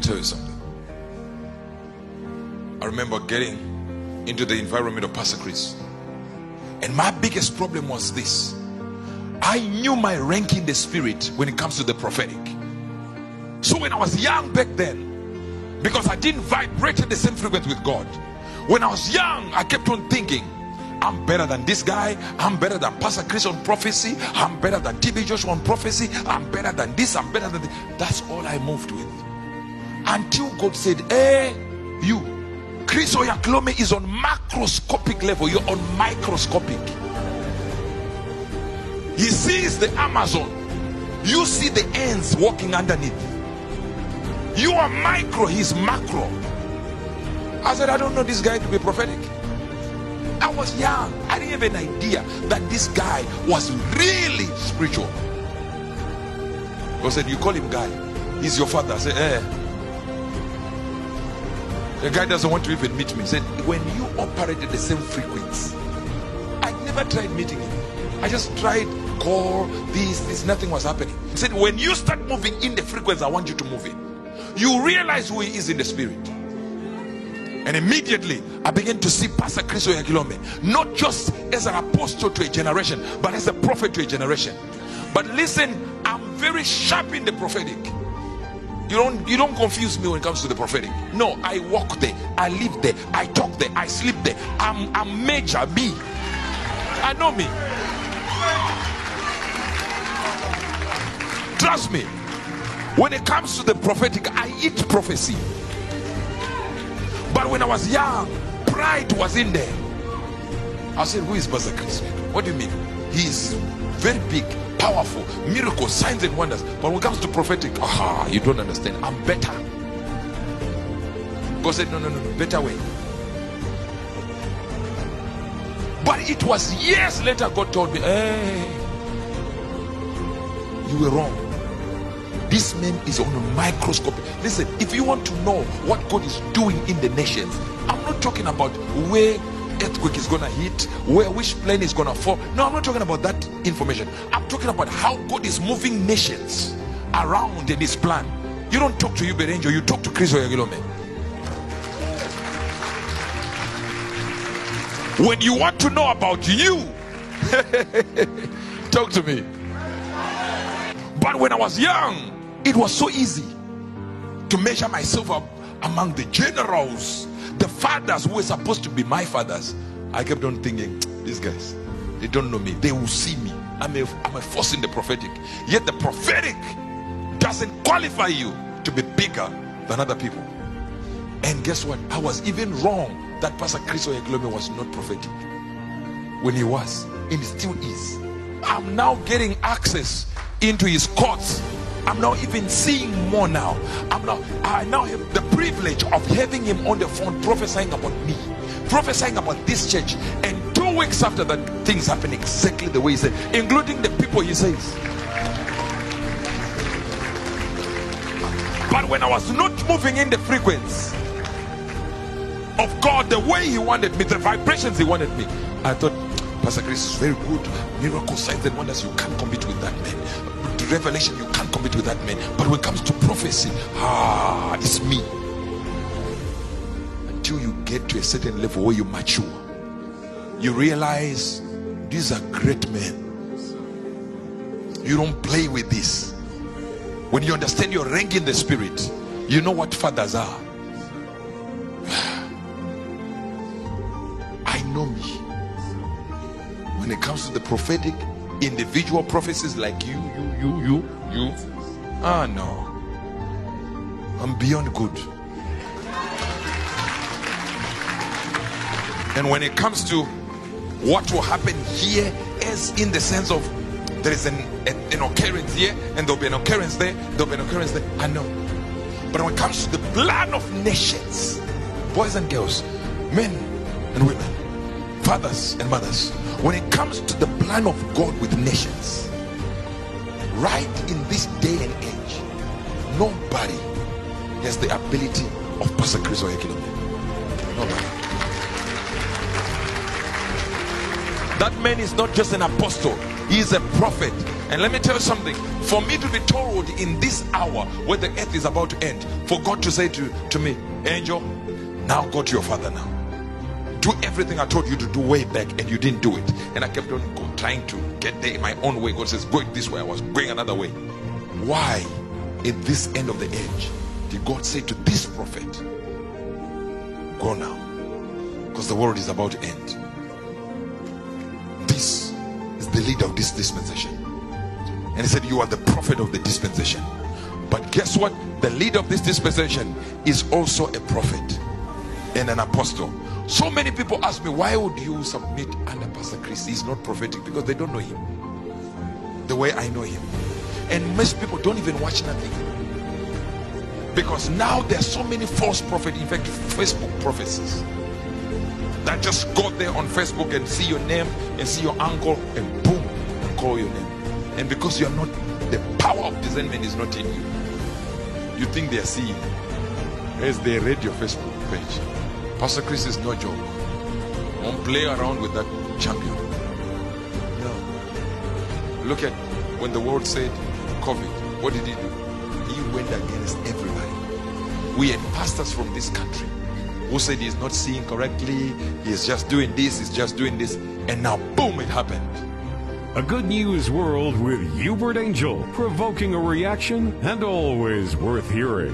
tell you something. I remember getting into the environment of Pastor Chris, and my biggest problem was this: I knew my rank in the spirit when it comes to the prophetic. So when I was young back then, because I didn't vibrate at the same frequency with God, when I was young, I kept on thinking, I'm better than this guy, I'm better than Pastor Chris on prophecy, I'm better than TB Joshua on prophecy, I'm better than this, I'm better than this. That's all I moved with, until God said, hey, you, Chris Oyakhilomen is on macroscopic level, you're on microscopic. He sees the Amazon, you see the ants walking underneath. You are micro, he's macro. I said, I don't know this guy to be prophetic. I was young, I didn't have an idea that this guy was really spiritual. God said, you call him guy, he's your father. I said, the guy doesn't want to even meet me. He said, when you operate at the same frequency, I never tried meeting him. I just tried call, this, nothing was happening. He said, when you start moving in the frequency I want you to move in, you realize who he is in the spirit. And immediately I began to see Pastor Chris Oyakhilomen not just as an apostle to a generation, but as a prophet to a generation. But listen, I'm very sharp in the prophetic. You don't confuse me when it comes to the prophetic. No, I walk there, I live there, I talk there, I sleep there. I'm major me. I know me. Trust me. When it comes to the prophetic, I eat prophecy. But when I was young, pride was in there. I said, who is Pastor Chris? What do you mean? He is very big, powerful, miracles, signs and wonders. But when it comes to prophetic, you don't understand. I'm better. God said, no, better way. But it was years later God told me, hey, you were wrong. This man is on a microscope. Listen, if you want to know what God is doing in the nations, I'm not talking about where earthquake is gonna hit, which plane is gonna fall. No, I'm not talking about that information. I'm talking about how God is moving nations around in his plan. You don't talk to Uebert Angel, you talk to Chris Oyakhilomen. When you want to know about you, talk to me. But when I was young, it was so easy to measure myself up among the generals, the fathers who were supposed to be my fathers. I kept on thinking, these guys, they don't know me, they will see me. I'm a force in the prophetic. Yet the prophetic doesn't qualify you to be bigger than other people. And guess what? I was even wrong that Pastor Chris Oyakhilomen was not prophetic when he was, and he still is. I'm now getting access into his courts. I'm now even seeing more now. I now have the privilege of having him on the phone prophesying about me, prophesying about this church, and 2 weeks after that, things happen exactly the way he said, including the people he says. But when I was not moving in the frequency of God the way he wanted me, the vibrations he wanted me, I thought, Pastor Chris is very good, miracle, signs and wonders, you can't compete with that man. Revelation, you can't compete with that man. But when it comes to prophecy, it's me. Until you get to a certain level where you mature, you realize these are great men. You don't play with this. When you understand your rank in the spirit, you know what fathers are. I know me. When it comes to the prophetic, individual prophecies like you. No, I'm beyond good. And when it comes to what will happen here, as in the sense of there is an occurrence here and there'll be an occurrence there, there'll be an occurrence there, I know. But when it comes to the plan of nations, boys and girls, men and women, fathers and mothers, when it comes to the plan of God with nations, right in this day and age, nobody has the ability of Pastor Chris Oyakhilomen. Nobody. That man is not just an apostle, he is a prophet. And let me tell you something. For me to be told in this hour where the earth is about to end, for God to say to me, Angel, now go to your father now. Do everything I told you to do way back, and you didn't do it. And I kept on trying to get there in my own way. God says, go this way. I was going another way. Why, at this end of the age, did God say to this prophet, go now? Because the world is about to end. This is the leader of this dispensation. And he said, you are the prophet of the dispensation. But guess what? The leader of this dispensation is also a prophet and an apostle. So many people ask me, why would you submit under Pastor Chris? He's not prophetic, because they don't know him the way I know him. And most people don't even watch nothing, because now there are so many false prophets, in fact Facebook prophecies, that just go there on Facebook and see your name and see your uncle and boom, call your name. And because you are not, the power of discernment is not in you, you think they are seeing as they read your Facebook page. Pastor Chris is no joke. Won't play around with that champion. No. Look at when the world said COVID, what did he do? He went against everybody. We had pastors from this country who said he's not seeing correctly, he's just doing this, he's just doing this, and now boom, it happened. A good news world with Uebert Angel, provoking a reaction and always worth hearing.